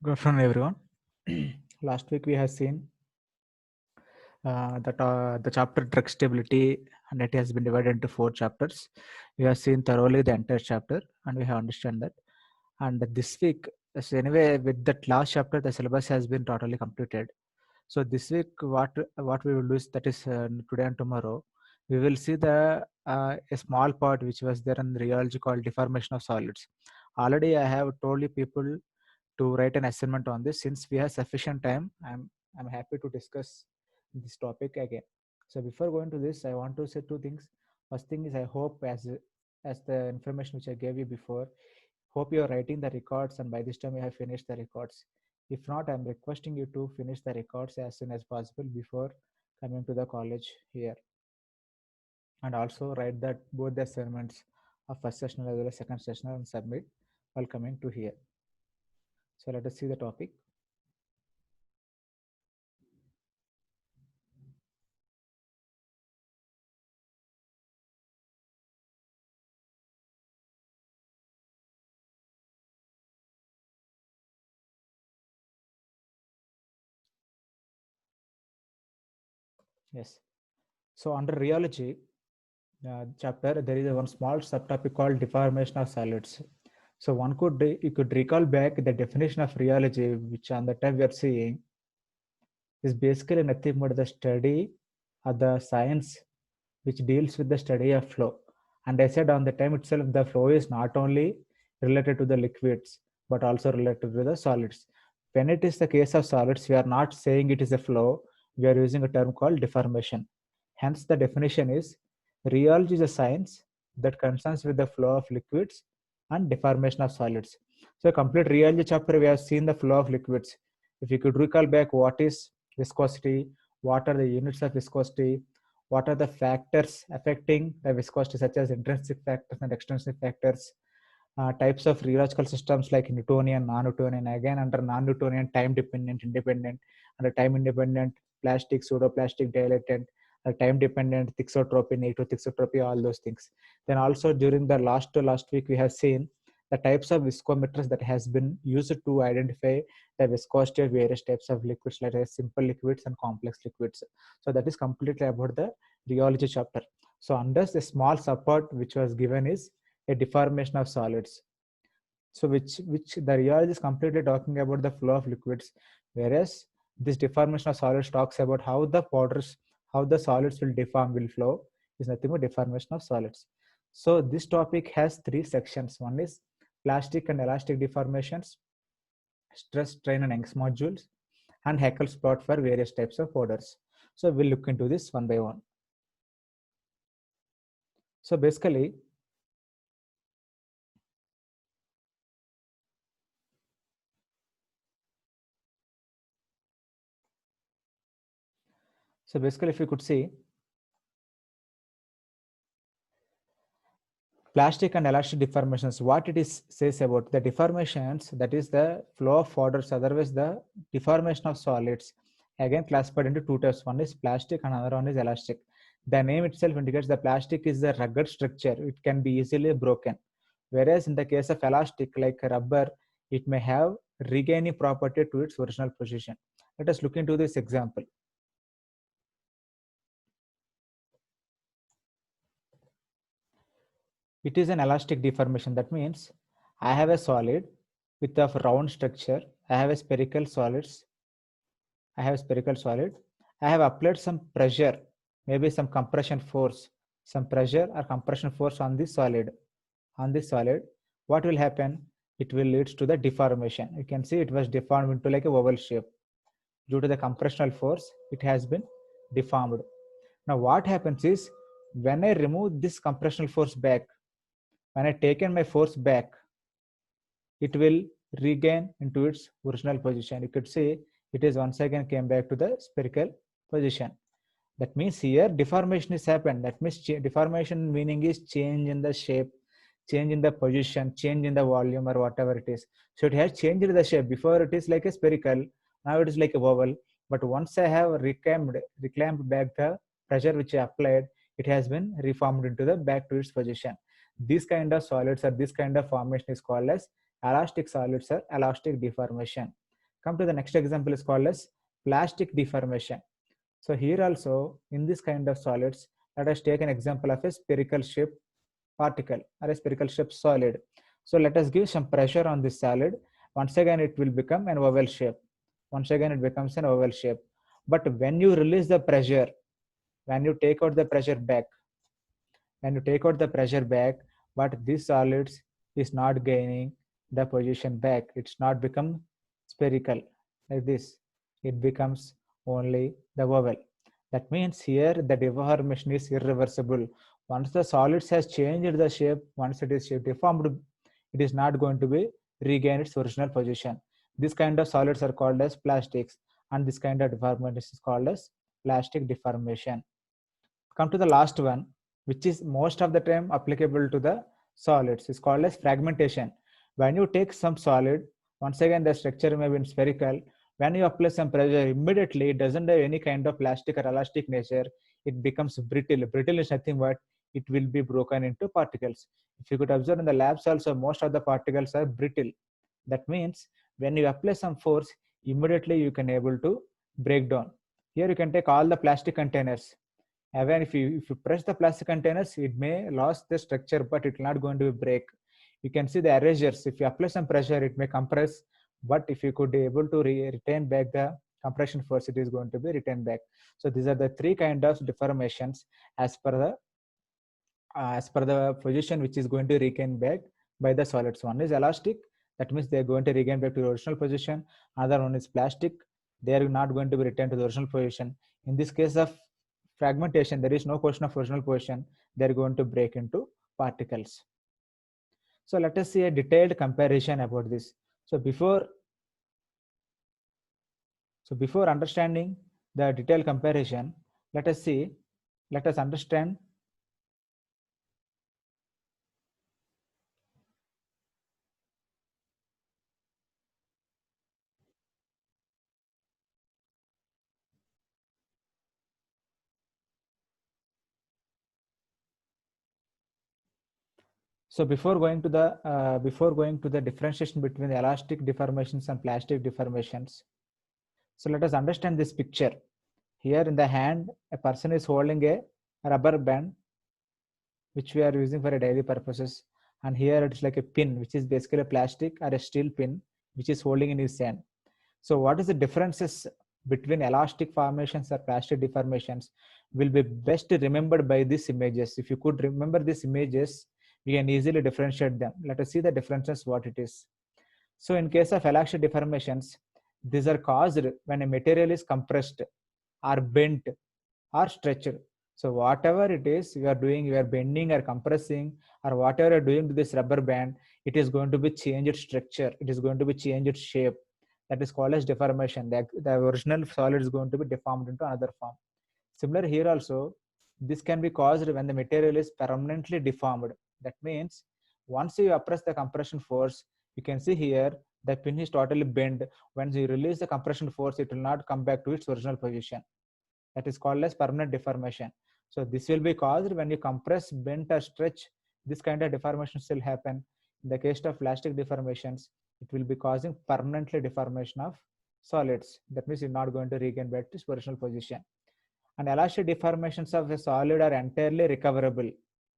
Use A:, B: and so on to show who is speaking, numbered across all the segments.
A: Good afternoon, everyone. Last week we have seen that the chapter drug stability, and it has been divided into 4 chapters. We have seen thoroughly the entire chapter, and we have understand that. And this week, so anyway, with that last chapter, the syllabus has been totally completed. So this week, what we will do is that is today and tomorrow, we will see the a small part which was there in rheology called deformation of solids. Already, I have told you people to write an assignment on this. Since we have sufficient time, I'm happy to discuss this topic again. So before going to this, I want to say 2 things. First thing is I hope as the information which I gave you before, hope you are writing the records and by this time you have finished the records. If not, I'm requesting you to finish the records as soon as possible before coming to the college here, and also write that both the assignments of first session as well as second session and submit while coming to here. So let us see the topic. Yes. So under rheology chapter, there is a one small subtopic called deformation of solids. So you could recall back the definition of rheology, which on the time we are seeing is basically nothing but the study or the science which deals with the study of flow. And I said on the time itself, the flow is not only related to the liquids, but also related to the solids. When it is the case of solids, we are not saying it is a flow, we are using a term called deformation. Hence, the definition is rheology is a science that concerns with the flow of liquids and deformation of solids. So, complete rheology chapter, we have seen the flow of liquids. If you could recall back what is viscosity, what are the units of viscosity, what are the factors affecting the viscosity, such as intrinsic factors and extrinsic factors, types of rheological systems like Newtonian, non-Newtonian, again under non-Newtonian, time-dependent, independent, under time-independent, plastic, pseudoplastic, dilatant, time-dependent, thixotropy, negative thixotropy, all those things. Then also during the last week, we have seen the types of viscometers that has been used to identify the viscosity of various types of liquids, like simple liquids and complex liquids. So that is completely about the rheology chapter. So under the small support which was given is a deformation of solids. So which the rheology is completely talking about the flow of liquids, whereas this deformation of solids talks about how the solids will deform, will flow, is nothing but deformation of solids. So this topic has 3 sections. One is plastic and elastic deformations, stress, strain, and Young's modules, and Haeckel's plot for various types of orders. So we'll look into this one by one. So basically, if you could see, plastic and elastic deformations, what it is says about the deformations, that is the flow of orders, otherwise the deformation of solids, again classified into 2 types. One is plastic and another one is elastic. The name itself indicates the plastic is a rugged structure, it can be easily broken, whereas in the case of elastic like rubber, it may have regaining property to its original position. Let us look into this example. It is an elastic deformation. That means I have a solid with a round structure. I have a spherical solids. I have a spherical solid. I have applied some pressure, maybe some compression force, some pressure or compression force on this solid. On this solid, what will happen? It will lead to the deformation. You can see it was deformed into like a oval shape. Due to the compressional force, it has been deformed. Now what happens is, when I remove this compressional force back, when I taken my force back, it will regain into its original position. You could say it is once again came back to the spherical position. That means here deformation is happened. That means deformation meaning is change in the shape, change in the position, change in the volume or whatever it is. So it has changed the shape. Before it is like a spherical, now it is like a oval. But once I have reclaimed back the pressure which I applied, it has been reformed into the back to its position. This kind of solids or this kind of formation is called as elastic solids or elastic deformation. Come to the next example is called as plastic deformation. So here also in this kind of solids, let us take an example of a spherical shaped particle or a spherical shaped solid. So let us give some pressure on this solid. Once again, it will become an oval shape. Once again, it becomes an oval shape. But when you release the pressure, when you take out the pressure back, when you take out the pressure back, but this solids is not gaining the position back. It's not become spherical like this. It becomes only the oval. That means here the deformation is irreversible. Once the solids has changed the shape, once it is deformed, it is not going to be regain its original position. This kind of solids are called as plastics, and this kind of deformation is called as plastic deformation. Come to the last one, which is most of the time applicable to the solids, is called as fragmentation. When you take some solid, once again the structure may be spherical. When you apply some pressure, immediately it doesn't have any kind of plastic or elastic nature. It becomes brittle. Brittle is nothing but it will be broken into particles. If you could observe in the labs also, most of the particles are brittle. That means when you apply some force, immediately you can able to break down. Here you can take all the plastic containers. Even if you press the plastic containers, it may lose the structure, but it will not going to break. You can see the erasures. If you apply some pressure, it may compress, but if you could be able to retain back the compression force, it is going to be retained back. So these are the three kind of deformations as per the position which is going to regain back by the solids. One is elastic, that means they are going to regain back to the original position. Another one is plastic, they are not going to be returned to the original position. In this case of fragmentation, there is no question of original position, they are going to break into particles. So let us see a detailed comparison about this. So before understanding the detailed comparison, let us understand. So before going to the differentiation between the elastic deformations and plastic deformations, so let us understand this picture. Here in the hand, a person is holding a rubber band, which we are using for a daily purposes, and here it's like a pin, which is basically a plastic or a steel pin, which is holding in his hand. So what is the differences between elastic formations or plastic deformations will be best remembered by these images. If you could remember these images, we can easily differentiate them. Let us see the differences, what it is. So in case of elastic deformations, these are caused when a material is compressed or bent or stretched. So whatever it is you are doing, you are bending or compressing or whatever you are doing to this rubber band, it is going to be changed structure. It is going to be changed shape. That is called as deformation. The original solid is going to be deformed into another form. Similar here also, this can be caused when the material is permanently deformed. That means once you press the compression force, you can see here the pin is totally bent. When you release the compression force, it will not come back to its original position. That is called as permanent deformation. So this will be caused when you compress, bend or stretch. This kind of deformation will happen. In the case of plastic deformations, it will be causing permanently deformation of solids. That means you're not going to regain back to its original position. And elastic deformations of a solid are entirely recoverable.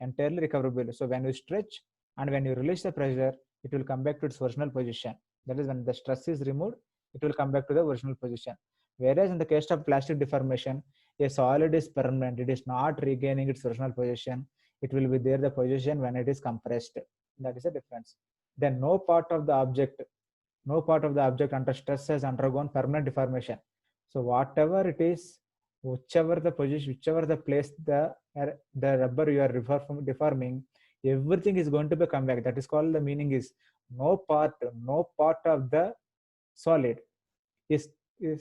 A: Entirely recoverable. So when you stretch and when you release the pressure, it will come back to its original position. That is, when the stress is removed, it will come back to the original position. Whereas in the case of plastic deformation, a solid is permanent. It is not regaining its original position. It will be there the position when it is compressed. That is the difference. Then no part of the object under stress has undergone permanent deformation. So whatever it is, whichever the position, whichever the place the rubber you are deforming, everything is going to be come back. That is called, the meaning is no part of the solid is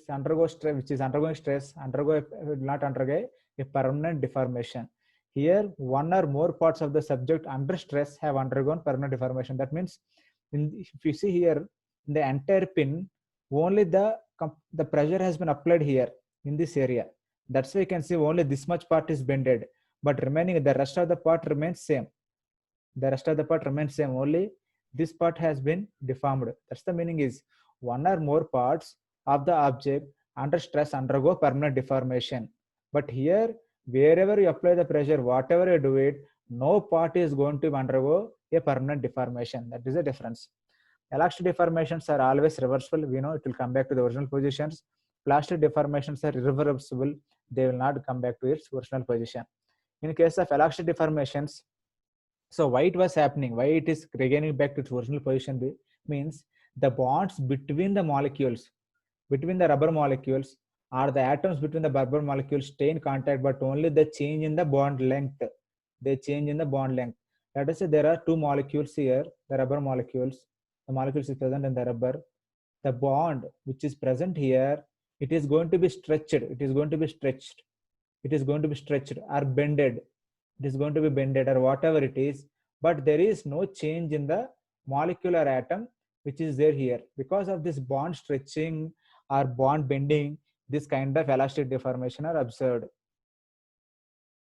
A: undergo stress, which is undergoing stress, will not undergo a permanent deformation. Here, one or more parts of the subject under stress have undergone permanent deformation. That means, if you see here, in the entire pin, only the pressure has been applied here in this area. That's why you can see only this much part is bended, but remaining the rest of the part remains same. The rest of the part remains same. Only this part has been deformed. That's the meaning is one or more parts of the object under stress undergo permanent deformation. But here, wherever you apply the pressure, whatever you do it, no part is going to undergo a permanent deformation. That is the difference. Elastic deformations are always reversible. We know it will come back to the original positions. Plastic deformations are irreversible. They will not come back to its original position. In case of elastic deformations, so why it was happening, why it is regaining back to its original position means the bonds between the molecules, between the rubber molecules, or the atoms between the rubber molecules stay in contact, but only the change in the bond length. They change in the bond length. Let us say there are two molecules here, the rubber molecules. The molecules is present in the rubber. The bond which is present here, it is going to be stretched. It is going to be stretched. It is going to be stretched or bended. It is going to be bended or whatever it is, but there is no change in the molecular atom which is there here. Because of this bond stretching or bond bending, this kind of elastic deformation are observed.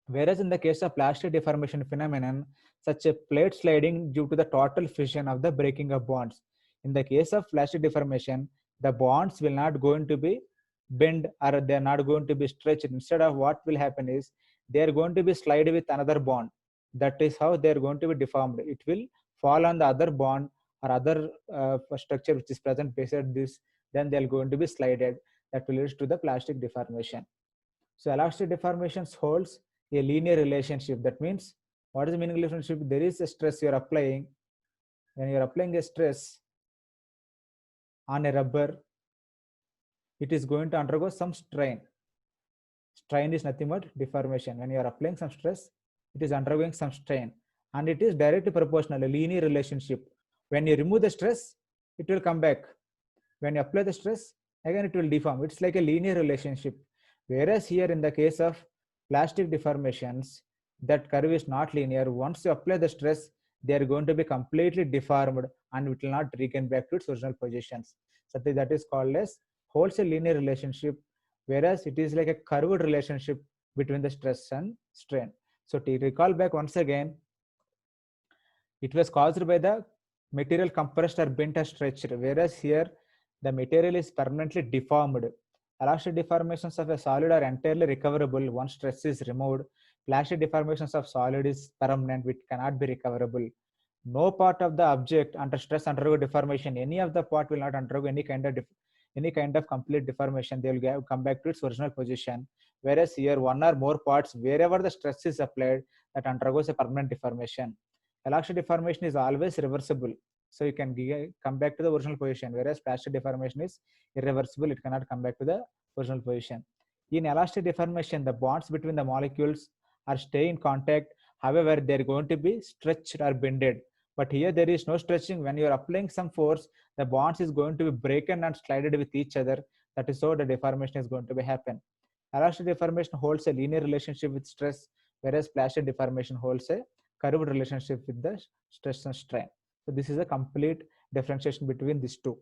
A: Whereas in the case of plastic deformation phenomenon, such a plate sliding due to the total fission of the breaking of bonds. In the case of plastic deformation, the bonds will not going to be bend or they are not going to be stretched. Instead of what will happen is they are going to be slide with another bond. That is how they are going to be deformed. It will fall on the other bond or other structure which is present beside this. Then they are going to be slided. That will lead to the plastic deformation. So elastic deformations holds a linear relationship. That means what is the meaning of relationship? There is a stress you are applying. When you are applying a stress on a rubber, it is going to undergo some strain. Strain is nothing but deformation. When you are applying some stress, it is undergoing some strain, and it is directly proportional, a linear relationship. When you remove the stress, it will come back. When you apply the stress, again it will deform. It's like a linear relationship. Whereas here in the case of plastic deformations, that curve is not linear. Once you apply the stress, they are going to be completely deformed and it will not regain back to its original positions. So that is called as holds a linear relationship, whereas it is like a curved relationship between the stress and strain. So to recall back once again, it was caused by the material compressed or bent or stretched, whereas here the material is permanently deformed. Elastic deformations of a solid are entirely recoverable once stress is removed. Plastic deformations of solid is permanent, which cannot be recoverable. No part of the object under stress undergo deformation. Any of the part will not undergo any kind of complete deformation. They will come back to its original position. Whereas here, one or more parts, wherever the stress is applied, that undergoes a permanent deformation. Elastic deformation is always reversible, so you can come back to the original position, whereas plastic deformation is irreversible. It cannot come back to the original position. In elastic deformation, the bonds between the molecules are stay in contact. However, they're going to be stretched or bended. But here there is no stretching. When you are applying some force, the bonds is going to be broken and slided with each other. That is how the deformation is going to be happen. Elastic deformation holds a linear relationship with stress, whereas plastic deformation holds a curved relationship with the stress and strain. So this is a complete differentiation between these two.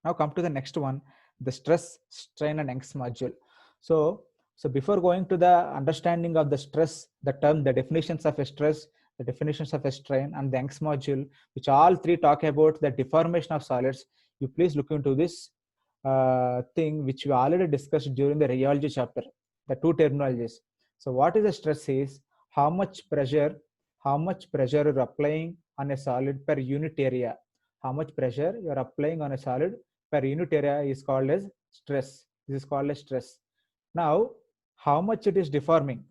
A: Now come to the next one, the stress, strain, and Young's module. So before going to the understanding of the stress, the term, the definitions of a stress, the definitions of a strain, and the Young's module, which all three talk about the deformation of solids, you please look into this thing which we already discussed during the rheology chapter, the two terminologies. So what is a stress is how much pressure you're applying on a solid per unit area. How much pressure you're applying on a solid per unit area is called as stress. This is called as stress. Now, how much it is deforming.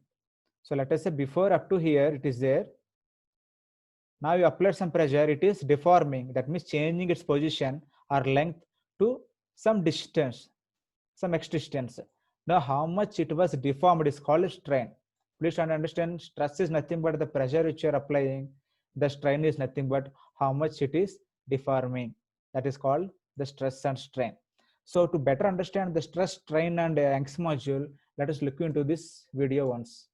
A: So let us say before up to here it is there. Now you apply some pressure, it is deforming. That means changing its position or length to some distance, some x distance. Now how much it was deformed is called strain. Please understand, stress is nothing but the pressure which you are applying. The strain is nothing but how much it is deforming. That is called the stress and strain. So to better understand the stress, strain, and Young's module, let us look into this video once.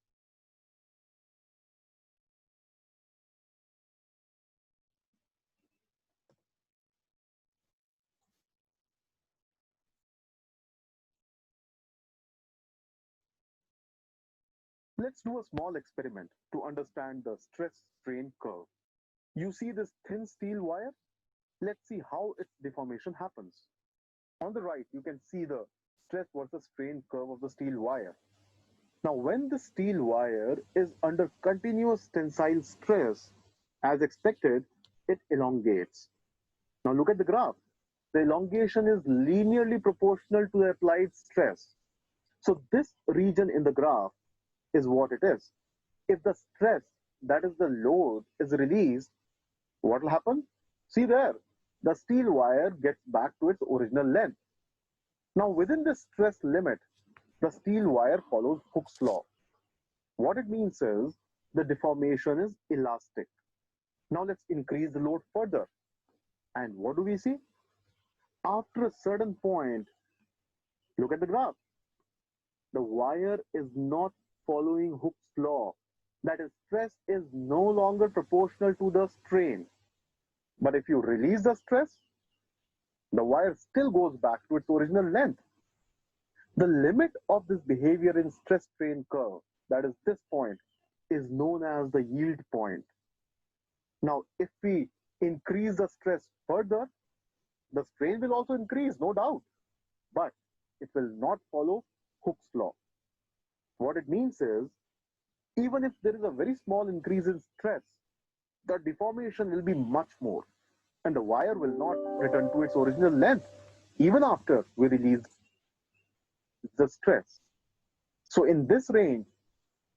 B: Let's do a small experiment to understand the stress strain curve. You see this thin steel wire? Let's see how its deformation happens. On the right, you can see the stress versus strain curve of the steel wire. Now, when the steel wire is under continuous tensile stress, as expected, it elongates. Now, look at the graph. The elongation is linearly proportional to the applied stress. So, this region in the graph is what it is. If the stress, that is the load, is released, what will happen? See there, the steel wire gets back to its original length. Now, within the stress limit, the steel wire follows Hooke's law. What it means is the deformation is elastic. Now, let's increase the load further. And what do we see? After a certain point, look at the graph. The wire is not following Hooke's law. That is, stress is no longer proportional to the strain. But if you release the stress, the wire still goes back to its original length. The limit of this behavior in stress strain curve, that is this point, is known as the yield point. Now, if we increase the stress further, the strain will also increase, no doubt, but it will not follow Hooke's law. What it means is, even if there is a very small increase in stress, the deformation will be much more, and the wire will not return to its original length, even after we release the stress. So in this range,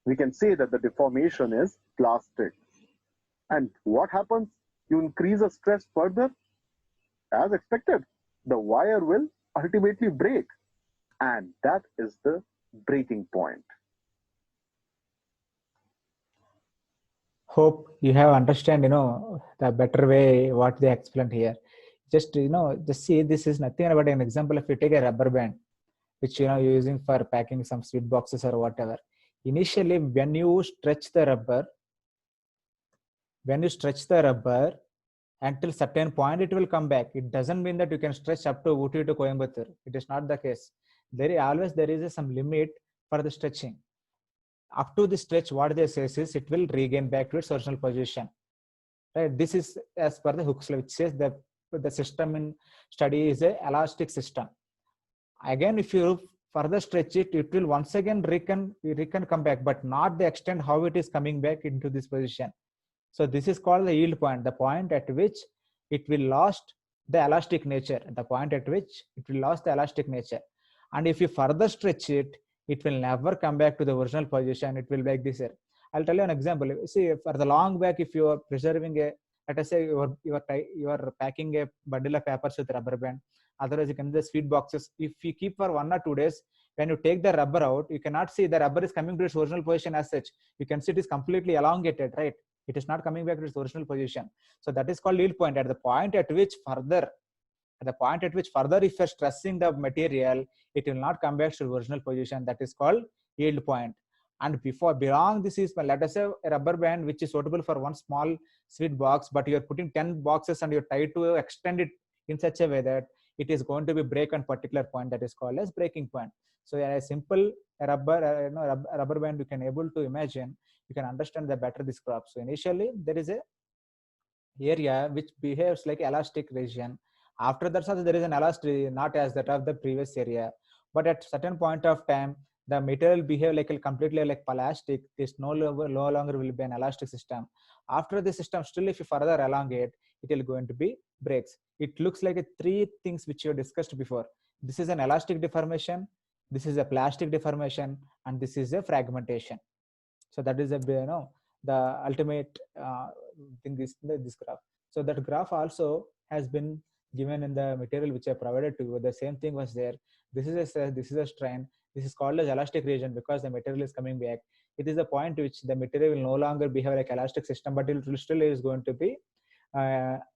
B: we can say that the deformation is plastic. And what happens? You increase the stress further, as expected, the wire will ultimately break. And that is the breaking point.
A: Hope you have understand, the better way what they explained here. Just, just see, this is nothing but an example. If you take a rubber band, which, you're using for packing some sweet boxes or whatever. Initially, when you stretch the rubber, until certain point, it will come back. It doesn't mean that you can stretch up to Ooty to Coimbatore. It is not the case. There is some limit for the stretching. Up to the stretch, what they say is it will regain back to its original position. Right? This is as per the Hooke's law, which says that the system in study is a elastic system. Again, if you further stretch it, it will once again recon come back, but not the extent how it is coming back into this position. So this is called the yield point, the point at which it will lost the elastic nature, And if you further stretch it, it will never come back to the original position. It will be like this here. I'll tell you an example. See, for the long back, if you are preserving let us say you are packing a bundle of papers with rubber band. Otherwise, you can the sweet boxes. If you keep for 1 or 2 days, when you take the rubber out, you cannot see the rubber is coming to its original position as such. You can see it is completely elongated, right? It is not coming back to its original position. So that is called yield point. At the point at which further, if you're stressing the material, it will not come back to the original position. That is called yield point. And beyond this is, let us say a rubber band which is suitable for one small sweet box, but you're putting 10 boxes and you're trying to extend it in such a way that it is going to be break on particular point. That is called as breaking point. So a simple rubber band you can able to imagine, you can understand the better this graph. So initially there is a area which behaves like elastic region. After that, also there is an elastic, not as that of the previous area, but at certain point of time, the material behave like completely like plastic. This no longer will be an elastic system. After the system, still if you further elongate, it will going to be breaks. It looks like three things which you discussed before. This is an elastic deformation, this is a plastic deformation, and this is a fragmentation. So that is the ultimate thing is this graph. So that graph also has been given in the material which I provided to you. The same thing was there. This is a strain. This is called as elastic region because the material is coming back. It is a point which the material will no longer behave like elastic system, but it will still is going to be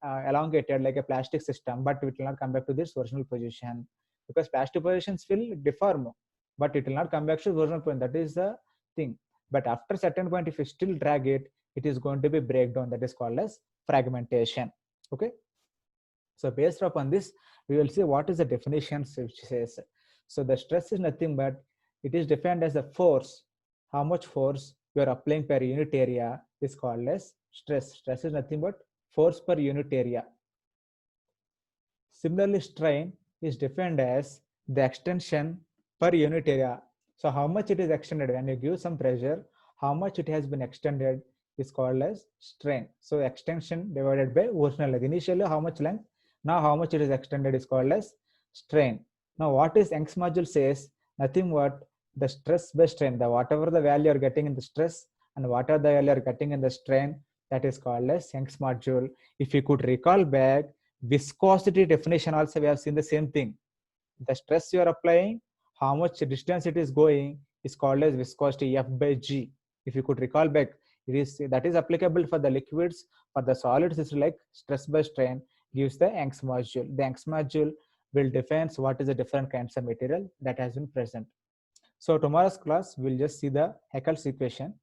A: elongated like a plastic system, but it will not come back to this original position because plastic positions will deform, but it will not come back to the original point. That is the thing. But after certain point, if you still drag it, it is going to be breakdown. That is called as fragmentation. Okay. So based upon this, we will see what is the definition which says. So the stress is nothing but it is defined as a force. How much force you are applying per unit area is called as stress. Stress is nothing but force per unit area. Similarly, strain is defined as the extension per unit area. So how much it is extended when you give some pressure, how much it has been extended is called as strain. So extension divided by original length. Initially how much length, now how much it is extended is called as strain. Now what is Young's module says? Nothing but the stress by strain, the whatever the value you are getting in the stress and whatever the value you are getting in the strain, that is called as Young's module. If you could recall back, viscosity definition also we have seen the same thing. The stress you are applying, how much distance it is going is called as viscosity F by G. If you could recall back, it is that is applicable for the liquids. For the solids, it's like stress by strain gives the Young's module. The Young's module will define what is the different kinds of material that has been present. So tomorrow's class, we'll just see the Haeckel's equation.